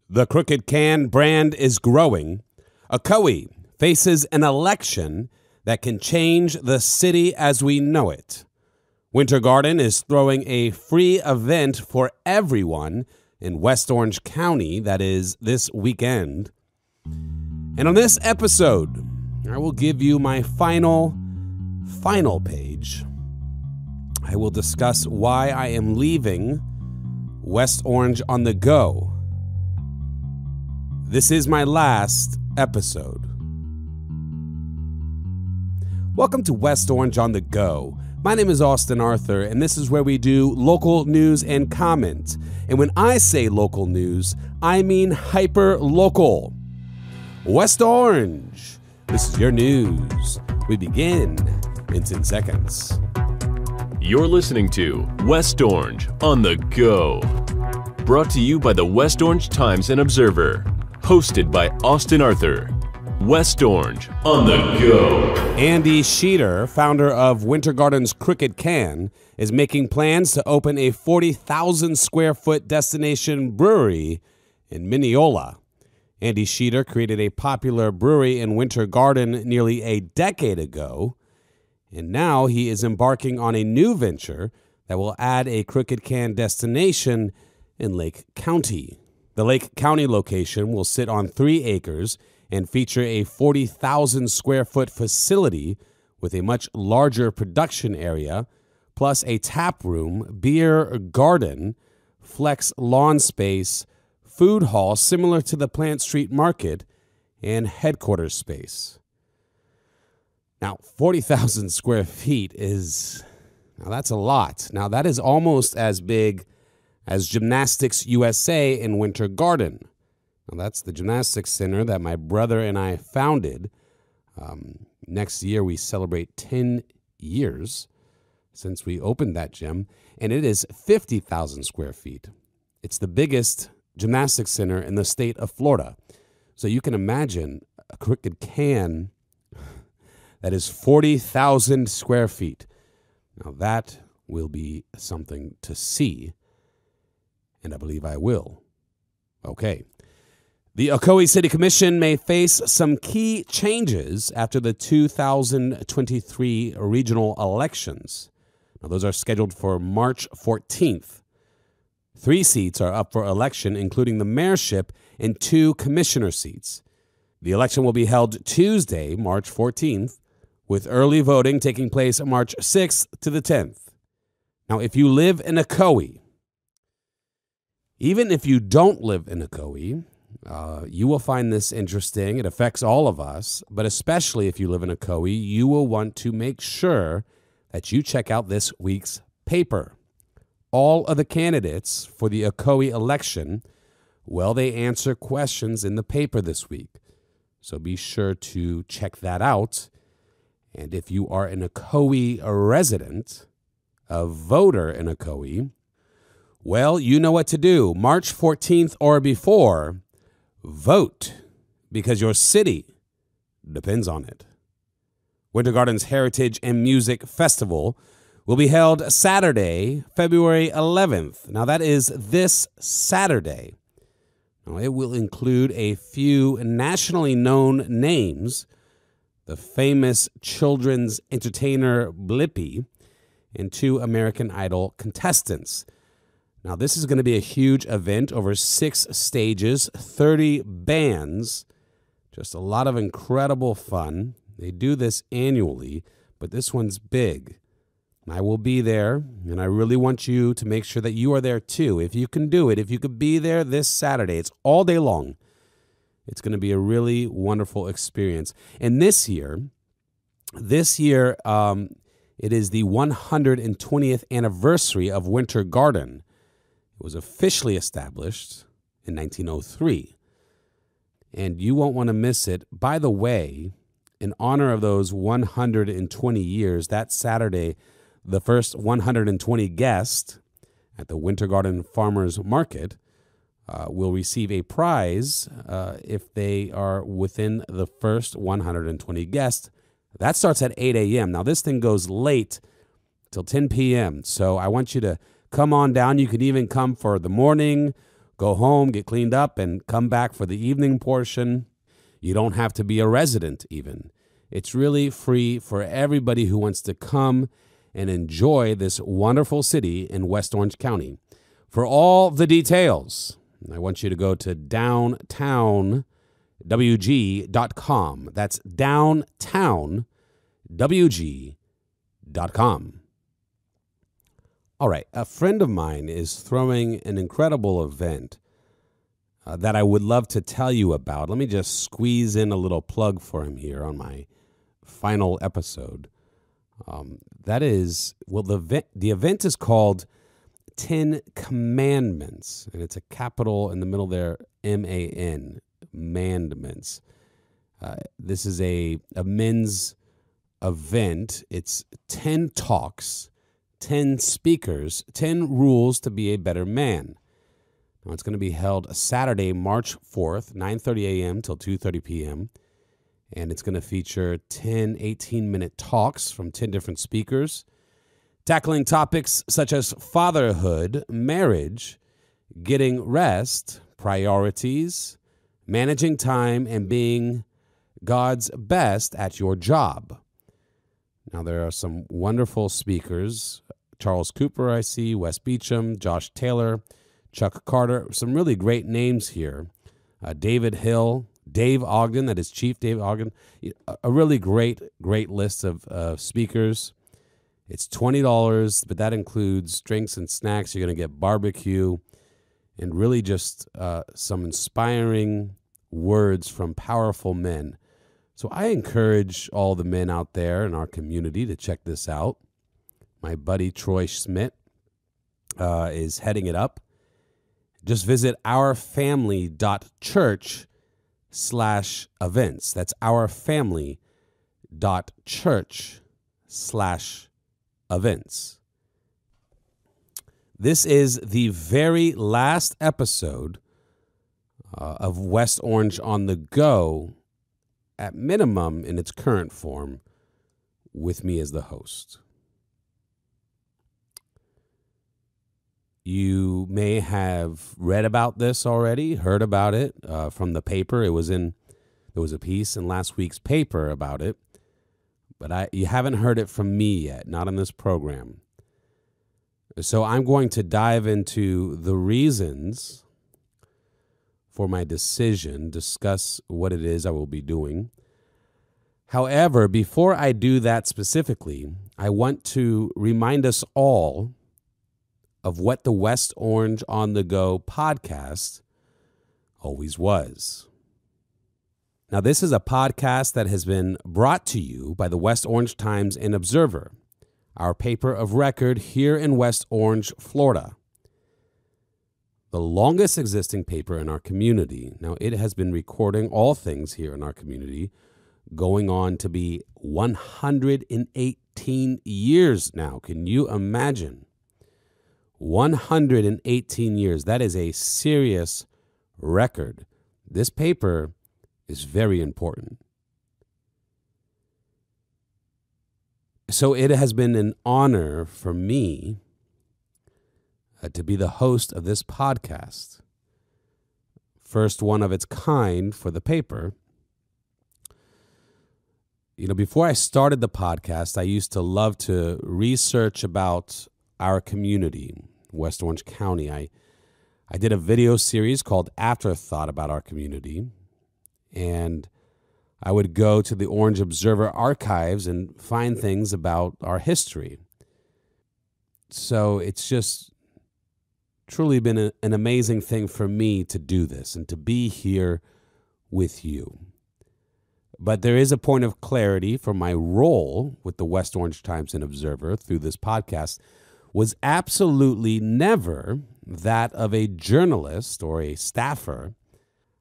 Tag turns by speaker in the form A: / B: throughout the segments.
A: The Crooked Can brand is growing. Ocoee faces an election that can change the city as we know it. Winter Garden is throwing a free event for everyone in West Orange County that is this weekend. And on this episode, I will give you my final page. I will discuss why I am leaving West Orange on the go. This is my last episode. Welcome to West Orange on the Go. My name is Austin Arthur, and this is where we do local news and comment. And when I say local news, I mean hyper-local. West Orange, this is your news. We begin in 10 seconds.
B: You're listening to West Orange on the Go. Brought to you by the West Orange Times and Observer. Hosted by Austin Arthur. West Orange on the Go.
A: Andy Sheeter, founder of Winter Garden's Crooked Can, is making plans to open a 40,000 square foot destination brewery in Mineola. Andy Sheeter created a popular brewery in Winter Garden nearly a decade ago, and now he is embarking on a new venture that will add a Crooked Can destination in Lake County. The Lake County location will sit on 3 acres and feature a 40,000 square foot facility with a much larger production area, plus a tap room, beer garden, flex lawn space, food hall similar to the Plant Street Market, and headquarters space. Now, 40,000 square feet that's a lot. Now, that is almost as big as Gymnastics USA in Winter Garden. Now, that's the gymnastics center that my brother and I founded. Next year, we celebrate 10 years since we opened that gym, and it is 50,000 square feet. It's the biggest gymnastics center in the state of Florida. So you can imagine a Crooked Can that is 40,000 square feet. Now, that will be something to see. And I believe I will. Okay. The Ocoee City Commission may face some key changes after the 2023 regional elections. Now, those are scheduled for March 14th. 3 seats are up for election, including the mayorship and 2 commissioner seats. The election will be held Tuesday, March 14th, with early voting taking place March 6th to the 10th. Now, if you live in Ocoee, even if you don't live in Ocoee, you will find this interesting. It affects all of us, but especially if you live in Ocoee, you will want to make sure that you check out this week's paper. All of the candidates for the Ocoee election, they answer questions in the paper this week. So be sure to check that out. And if you are an Ocoee resident, a voter in Ocoee, you know what to do. March 14th or before, vote, because your city depends on it. Winter Garden's Heritage and Music Festival will be held Saturday, February 11th. Now, that is this Saturday. Now, it will include a few nationally known names, the famous children's entertainer Blippi, and 2 American Idol contestants. Now, this is going to be a huge event over 6 stages, 30 bands, just a lot of incredible fun. They do this annually, but this one's big. I will be there, and I really want you to make sure that you are there too. If you can do it, if you could be there this Saturday, it's all day long. It's going to be a really wonderful experience. And this year, it is the 120th anniversary of Winter Garden. It was officially established in 1903, and you won't want to miss it. By the way, in honor of those 120 years, that Saturday, the first 120 guests at the Winter Garden Farmers Market will receive a prize if they are within the first 120 guests. That starts at 8 a.m. Now, this thing goes late till 10 p.m., so I want you to come on down. You can even come for the morning, go home, get cleaned up, and come back for the evening portion. You don't have to be a resident even. It's really free for everybody who wants to come and enjoy this wonderful city in West Orange County. For all the details, I want you to go to downtownwg.com. That's downtownwg.com. All right, a friend of mine is throwing an incredible event that I would love to tell you about. Let me just squeeze in a little plug for him here on my final episode. The event is called 10 Commandments, and it's a capital in the middle there, M-A-N, Mandments. This is a men's event. It's 10 talks, 10 speakers, 10 rules to be a better man. Now, it's going to be held Saturday, March 4th, 9:30 a.m. till 2:30 p.m., and it's going to feature 10 18-minute talks from 10 different speakers, tackling topics such as fatherhood, marriage, getting rest, priorities, managing time, and being God's best at your job. Now, there are some wonderful speakers. Charles Cooper, I see, Wes Beecham, Josh Taylor, Chuck Carter, some really great names here. David Hill, Dave Ogden, that is Chief Dave Ogden. A really great list of speakers. It's $20, but that includes drinks and snacks. You're going to get barbecue and really just some inspiring words from powerful men. So I encourage all the men out there in our community to check this out. My buddy Troy Schmidt is heading it up. Just visit ourfamily.church/events. That's ourfamily.church/events. This is the very last episode of West Orange on the Go, at minimum in its current form, with me as the host. You may have read about this already, heard about it from the paper. There was a piece in last week's paper about it, but you haven't heard it from me yet, not in this program. So I'm going to dive into the reasons for my decision, discuss what it is I will be doing. However, before I do that specifically, I want to remind us all of what the West Orange on the Go podcast always was. Now, this is a podcast that has been brought to you by the West Orange Times and Observer, our paper of record here in West Orange, Florida, the longest existing paper in our community. Now, it has been recording all things here in our community, going on to be 118 years now. Can you imagine? 118 years. That is a serious record. This paper is very important. So it has been an honor for me to be the host of this podcast. First one of its kind for the paper. Before I started the podcast, I used to love to research about our community, West Orange County. I did a video series called Afterthought about our community, and I would go to the Orange Observer archives and find things about our history. So it's just truly been an amazing thing for me to do this and to be here with you. But there is a point of clarity for my role with the West Orange Times and Observer through this podcast was absolutely never that of a journalist or a staffer.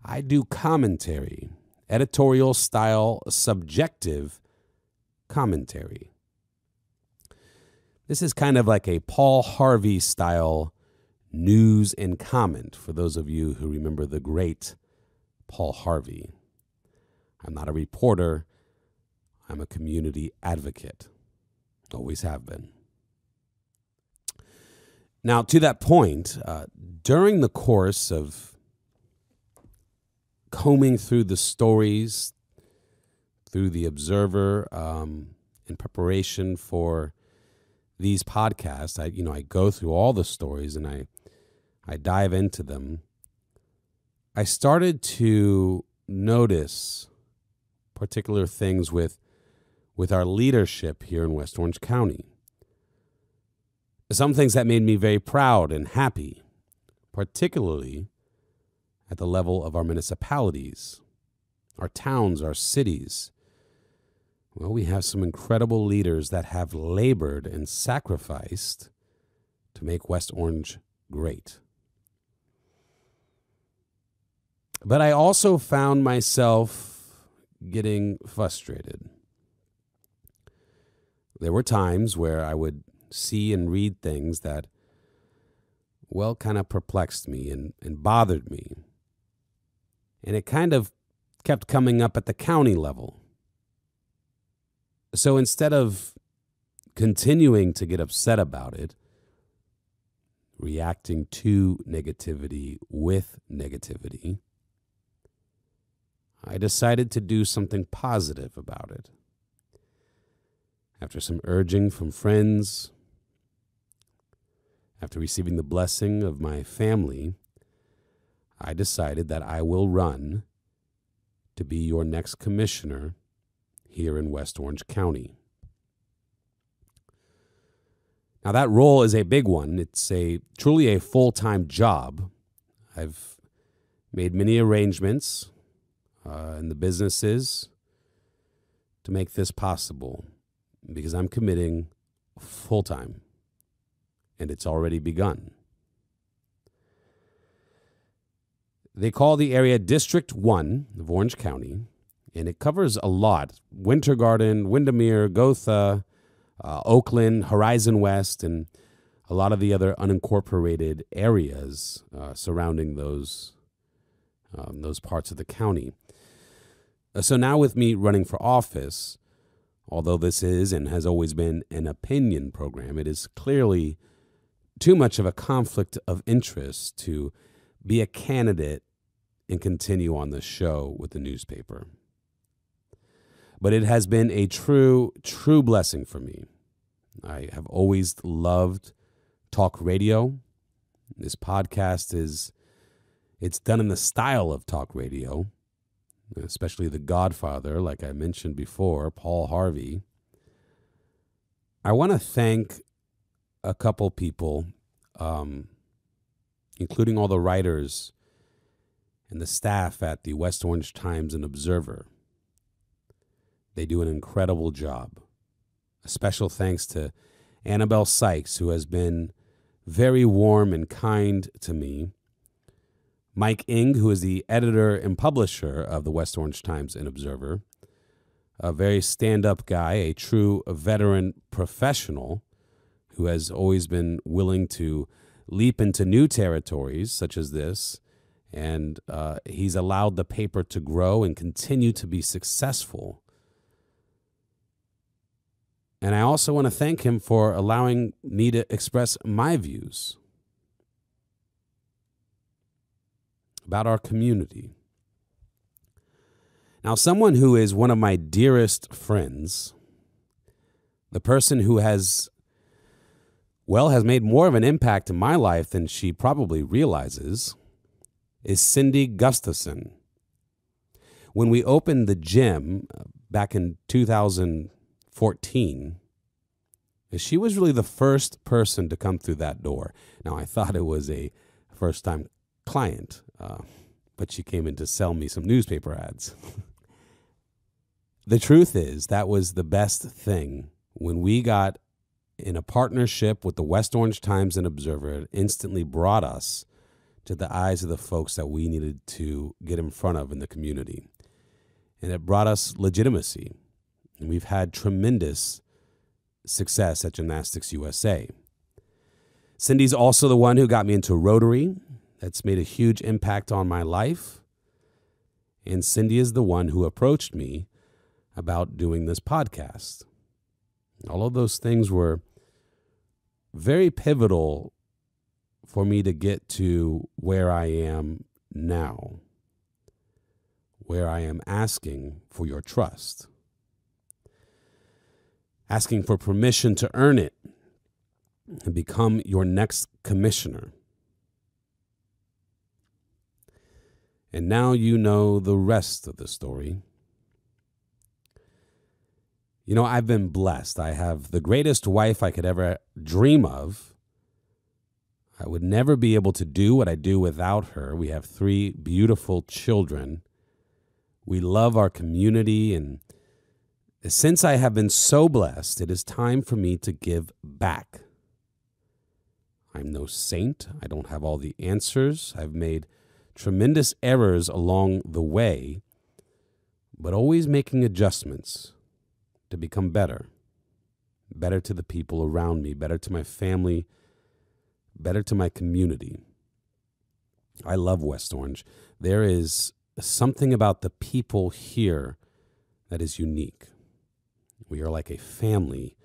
A: I do commentary, editorial style, subjective commentary. This is kind of like a Paul Harvey style news and comment for those of you who remember the great Paul Harvey. I'm not a reporter. I'm a community advocate. Always have been. Now, to that point, during the course of combing through the stories through the Observer in preparation for these podcasts, I go through all the stories and I dive into them. I started to notice particular things with our leadership here in West Orange County. Some things that made me very proud and happy, particularly at the level of our municipalities, our towns, our cities. Well, we have some incredible leaders that have labored and sacrificed to make West Orange great. But I also found myself getting frustrated. There were times where I would see and read things that, well, kind of perplexed me and bothered me. And it kind of kept coming up at the county level. So instead of continuing to get upset about it, reacting to negativity with negativity, I decided to do something positive about it. After some urging from friends, after receiving the blessing of my family, I decided that I will run to be your next commissioner here in West Orange County. Now, that role is a big one. It's truly a full-time job. I've made many arrangements in the businesses to make this possible because I'm committing full-time, and it's already begun. They call the area District 1 of Orange County, and it covers a lot. Winter Garden, Windermere, Gotha, Oakland, Horizon West, and a lot of the other unincorporated areas surrounding those parts of the county. So now with me running for office, although this is and has always been an opinion program, it is clearly too much of a conflict of interest to be a candidate and continue on the show with the newspaper. But it has been a true blessing for me. I have always loved talk radio. This podcast it's done in the style of talk radio, especially The Godfather, like I mentioned before, Paul Harvey. I want to thank a couple people, including all the writers and the staff at the West Orange Times and Observer. They do an incredible job. A special thanks to Annabelle Sykes, who has been very warm and kind to me. Mike Ing, who is the editor and publisher of the West Orange Times and Observer, a very stand-up guy, a true veteran professional who has always been willing to leap into new territories such as this, and he's allowed the paper to grow and continue to be successful. And I also want to thank him for allowing me to express my views about our community. Now, someone who is one of my dearest friends, the person who has made more of an impact in my life than she probably realizes, is Cindy Gustafson. When we opened the gym back in 2014, she was really the first person to come through that door. Now, I thought it was a first-time client, but she came in to sell me some newspaper ads. The truth is, that was the best thing. When we got in a partnership with the West Orange Times and Observer, it instantly brought us to the eyes of the folks that we needed to get in front of in the community. And it brought us legitimacy. And we've had tremendous success at Gymnastics USA. Cindy's also the one who got me into Rotary. That's made a huge impact on my life. And Cindy is the one who approached me about doing this podcast. All of those things were very pivotal for me to get to where I am now, where I am asking for your trust, asking for permission to earn it and become your next commissioner. And now you know the rest of the story. You know, I've been blessed. I have the greatest wife I could ever dream of. I would never be able to do what I do without her. We have 3 beautiful children. We love our community, and since I have been so blessed, it is time for me to give back. I'm no saint. I don't have all the answers. I've made tremendous errors along the way, but always making adjustments to become better to the people around me, better to my family, better to my community. I love West Orange. There is something about the people here that is unique. We are like a family.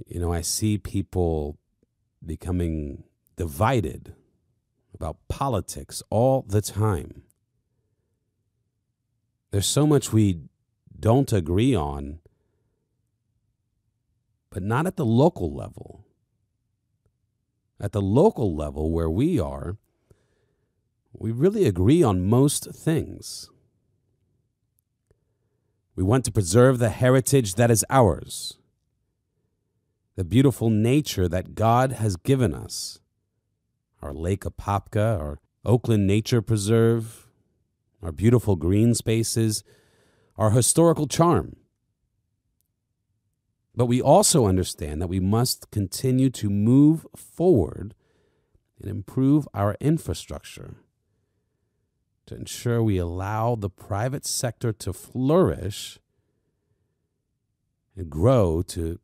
A: You know, I see people becoming divided about politics all the time. There's so much we don't agree on, but not at the local level. At the local level where we are, we really agree on most things. We want to preserve the heritage that is ours, the beautiful nature that God has given us, our Lake Apopka, our Oakland Nature Preserve, our beautiful green spaces, our historical charm. But we also understand that we must continue to move forward and improve our infrastructure to ensure we allow the private sector to flourish and grow to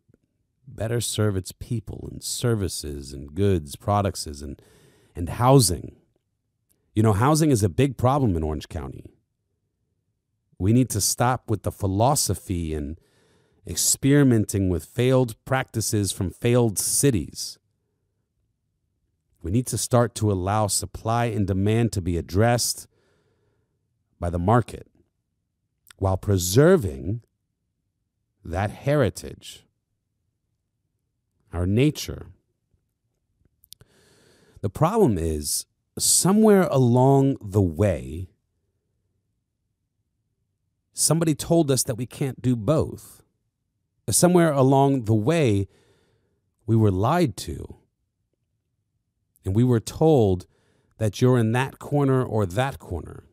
A: better serve its people and services and goods, products, and housing. You know, housing is a big problem in Orange County. We need to stop with the philosophy and experimenting with failed practices from failed cities. We need to start to allow supply and demand to be addressed by the market while preserving that heritage, our nature. The problem is, somewhere along the way, somebody told us that we can't do both. Somewhere along the way, we were lied to. And we were told that you're in that corner or that corner.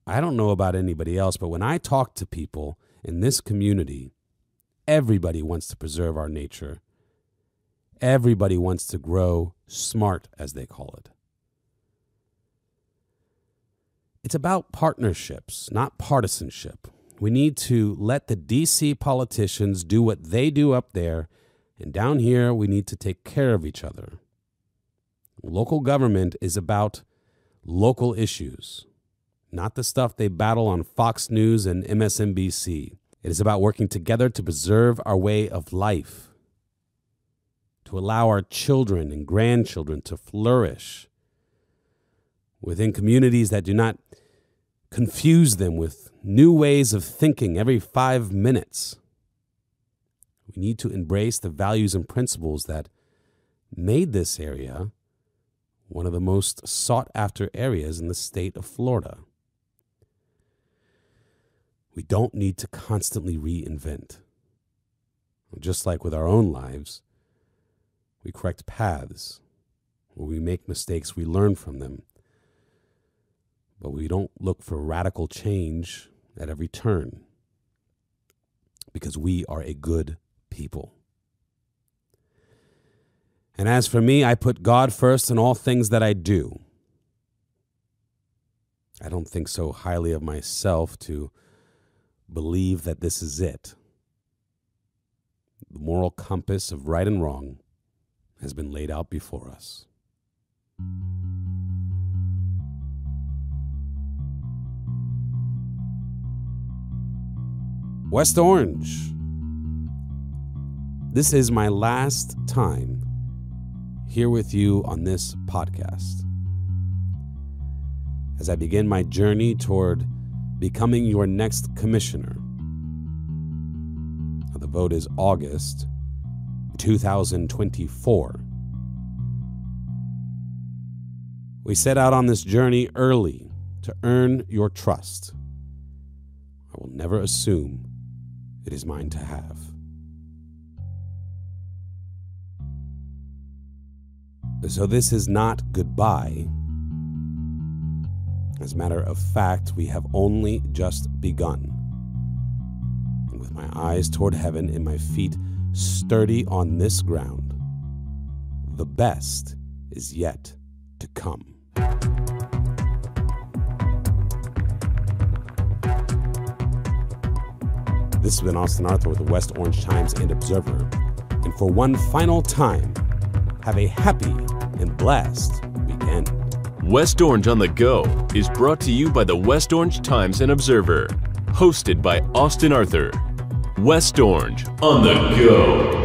A: I don't know about anybody else, but when I talk to people in this community, everybody wants to preserve our nature. Everybody wants to grow smart, as they call it. It's about partnerships, not partisanship. We need to let the DC politicians do what they do up there, and down here we need to take care of each other. Local government is about local issues, not the stuff they battle on Fox News and MSNBC. It is about working together to preserve our way of life, to allow our children and grandchildren to flourish within communities that do not confuse them with new ways of thinking every 5 minutes. We need to embrace the values and principles that made this area one of the most sought-after areas in the state of Florida. We don't need to constantly reinvent. Just like with our own lives, we correct paths. When we make mistakes, we learn from them. But we don't look for radical change at every turn, because we are a good people. And as for me, I put God first in all things that I do. I don't think so highly of myself to believe that this is it. The moral compass of right and wrong has been laid out before us. West Orange. This is my last time here with you on this podcast. As I begin my journey toward becoming your next commissioner. The vote is August 2024. We set out on this journey early to earn your trust. I will never assume it is mine to have. So this is not goodbye. As a matter of fact, we have only just begun. And with my eyes toward heaven and my feet sturdy on this ground, the best is yet to come. This has been Austin Arthur with the West Orange Times and Observer. And for one final time, have a happy and blessed weekend.
B: West Orange on the Go is brought to you by the West Orange Times and Observer. Hosted by Austin Arthur. West Orange on the Go.